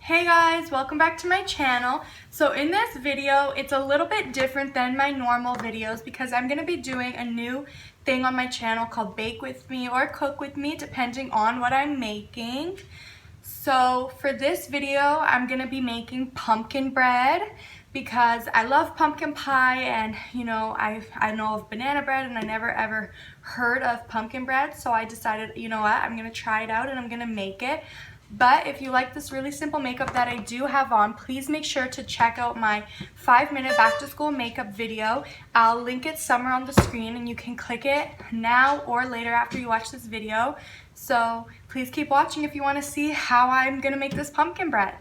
Hey guys, welcome back to my channel. So in this video, it's a little bit different than my normal videos because I'm going to be doing a new thing on my channel called Bake With Me or Cook With Me, depending on what I'm making. So for this video, I'm going to be making pumpkin bread because I love pumpkin pie, and you know, I know of banana bread and I never ever heard of pumpkin bread. So I decided, you know what, I'm going to try it out and I'm going to make it. But if you like this really simple makeup that I do have on, please make sure to check out my 5-minute back to school makeup video. I'll link it somewhere on the screen and you can click it now or later after you watch this video. So please keep watching if you want to see how I'm going to make this pumpkin bread.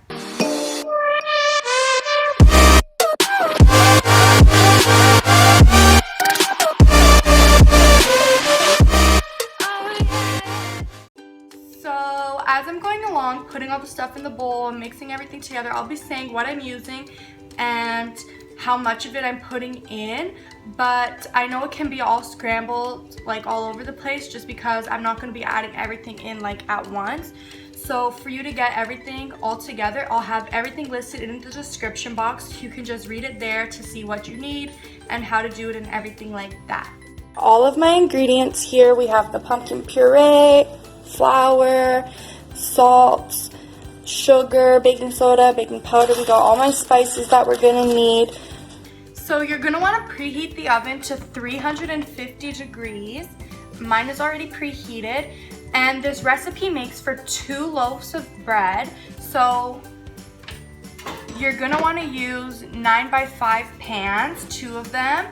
As I'm going along, putting all the stuff in the bowl and mixing everything together, I'll be saying what I'm using and how much of it I'm putting in. But I know it can be all scrambled, like all over the place, just because I'm not going to be adding everything in like at once. So for you to get everything all together, I'll have everything listed in the description box. You can just read it there to see what you need and how to do it and everything like that. All of my ingredients here, we have the pumpkin puree, flour, salt, sugar, baking soda, baking powder. We got all my spices that we're gonna need. So you're gonna wanna preheat the oven to 350 degrees. Mine is already preheated, and this recipe makes for 2 loaves of bread. So you're gonna wanna use 9x5 pans, 2 of them,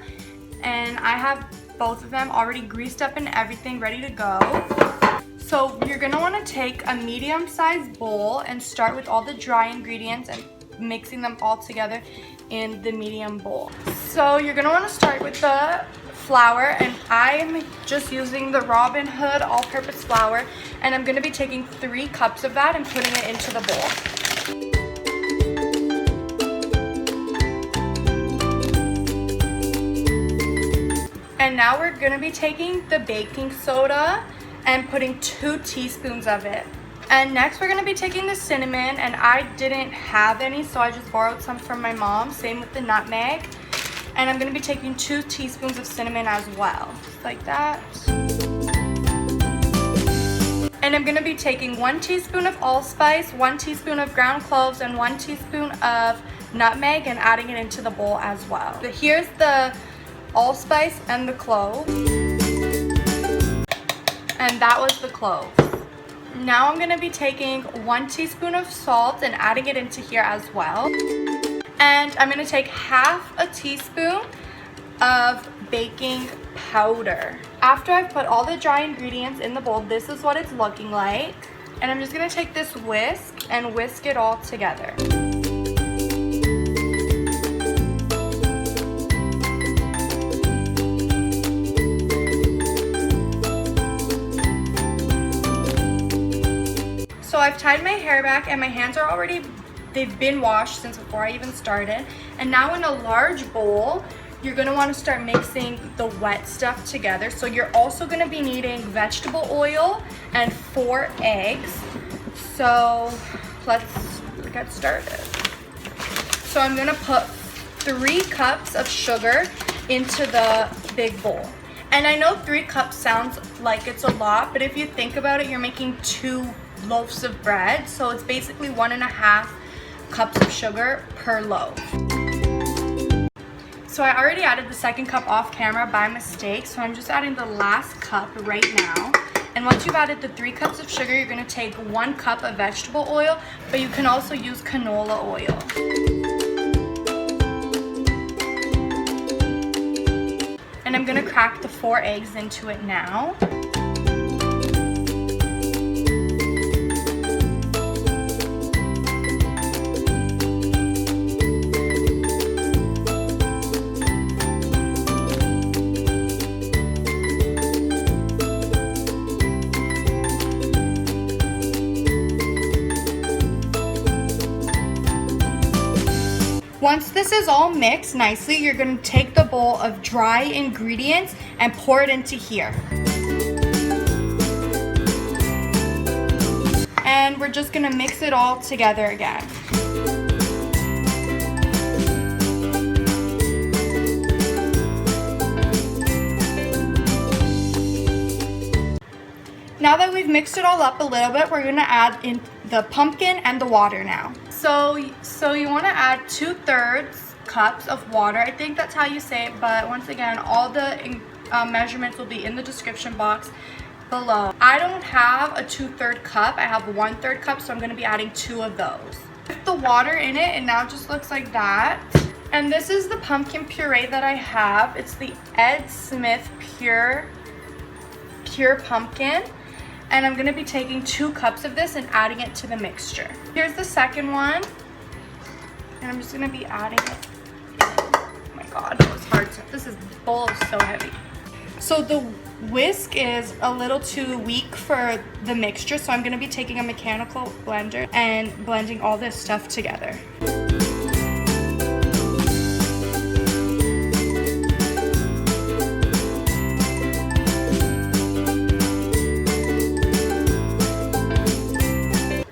and I have both of them already greased up and everything ready to go. So you're going to want to take a medium-sized bowl and start with all the dry ingredients and mixing them all together in the medium bowl. So you're going to want to start with the flour, and I'm just using the Robin Hood all-purpose flour, and I'm going to be taking 3 cups of that and putting it into the bowl. And now we're going to be taking the baking soda and putting 2 teaspoons of it. And next we're going to be taking the cinnamon, and I didn't have any, so I just borrowed some from my mom. Same with the nutmeg. And I'm going to be taking 2 teaspoons of cinnamon as well, just like that. And I'm going to be taking 1 teaspoon of allspice, 1 teaspoon of ground cloves, and 1 teaspoon of nutmeg, and adding it into the bowl as well. So here's the allspice and the clove. And that was the clove. Now I'm going to be taking 1 teaspoon of salt and adding it into here as well. And I'm going to take half a teaspoon of baking powder. After I've put all the dry ingredients in the bowl, this is what it's looking like. And I'm just going to take this whisk and whisk it all together. So I've tied my hair back and my hands are already, they've been washed since before I even started. And now in a large bowl, you're gonna wanna start mixing the wet stuff together. So you're also gonna be needing vegetable oil and 4 eggs. So let's get started. So I'm gonna put 3 cups of sugar into the big bowl. And I know 3 cups sounds like it's a lot, but if you think about it, you're making 2 loaves of bread, so it's basically 1.5 cups of sugar per loaf. So I already added the 2nd cup off camera by mistake, so I'm just adding the last cup right now. And once you've added the 3 cups of sugar, you're going to take 1 cup of vegetable oil, but you can also use canola oil. And I'm going to crack the 4 eggs into it now. Once this is all mixed nicely, you're going to take the bowl of dry ingredients and pour it into here. And we're just gonna mix it all together again. Now that we've mixed it all up a little bit, we're gonna add in the pumpkin and the water now. So you wanna add 2/3 cups of water. I think that's how you say it, but once again, all the measurements will be in the description box below. I don't have a 2/3 cup, I have 1/3 cup, so I'm gonna be adding 2 of those. With the water in it, it now just looks like that. And this is the pumpkin puree that I have. It's the Ed Smith Pure Pumpkin. And I'm gonna be taking 2 cups of this and adding it to the mixture. Here's the second one. And I'm just gonna be adding it in. Oh my God, that was hard. This bowl is so heavy. So the whisk is a little too weak for the mixture, so I'm gonna be taking a mechanical blender and blending all this stuff together.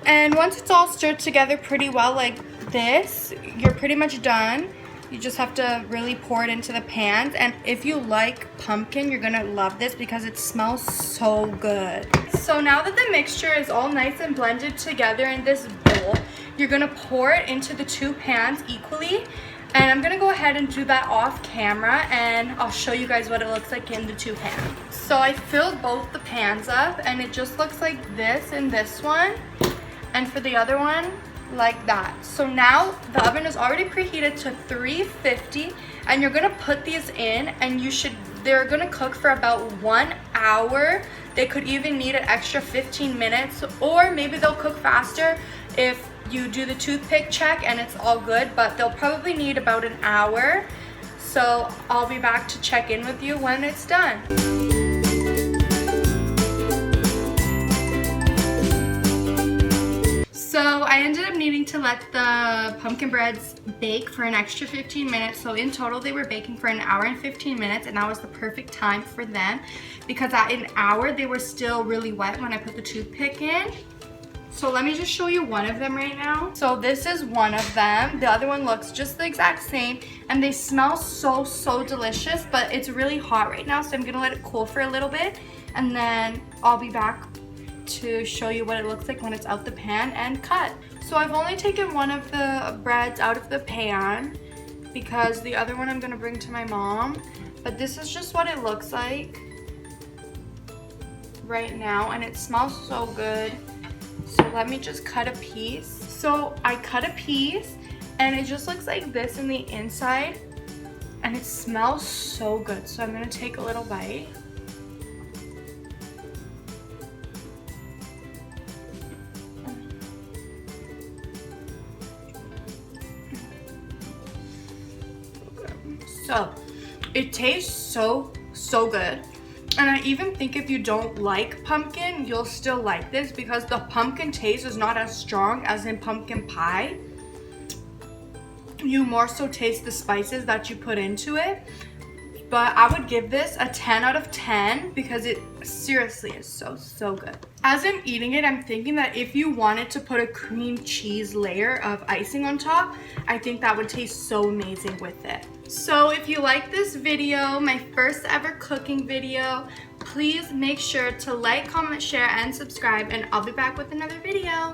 And once it's all stirred together pretty well like this, you're pretty much done. You just have to really pour it into the pans. And if you like pumpkin, you're gonna love this because it smells so good. So now that the mixture is all nice and blended together in this bowl, you're gonna pour it into the 2 pans equally. And I'm gonna go ahead and do that off camera, and I'll show you guys what it looks like in the 2 pans. So I filled both the pans up, and it just looks like this in this one. And for the other one, like that. So now the oven is already preheated to 350, and you're gonna put these in, and they're gonna cook for about 1 hour. They could even need an extra 15 minutes, or maybe they'll cook faster if you do the toothpick check and it's all good, but they'll probably need about an hour. So I'll be back to check in with you when it's done. So I ended up needing to let the pumpkin breads bake for an extra 15 minutes. So in total, they were baking for 1 hour and 15 minutes, and that was the perfect time for them because at 1 hour, they were still really wet when I put the toothpick in. So let me just show you one of them right now. So this is one of them. The other one looks just the exact same, and they smell so delicious, but it's really hot right now, so I'm gonna let it cool for a little bit, and then I'll be back to show you what it looks like when it's out the pan and cut. So I've only taken one of the breads out of the pan because the other one I'm gonna bring to my mom. But this is just what it looks like right now, and it smells so good. So let me just cut a piece. So I cut a piece, and it just looks like this in the inside, and it smells so good. So I'm gonna take a little bite. So it tastes so good, and I even think if you don't like pumpkin, you'll still like this because the pumpkin taste is not as strong as in pumpkin pie. You more so taste the spices that you put into it, but I would give this a 10 out of 10 because it seriously is so good. As I'm eating it, I'm thinking that if you wanted to put a cream cheese layer of icing on top, I think that would taste so amazing with it. So if you like this video, my first ever cooking video, please make sure to like, comment, share, and subscribe, and I'll be back with another video.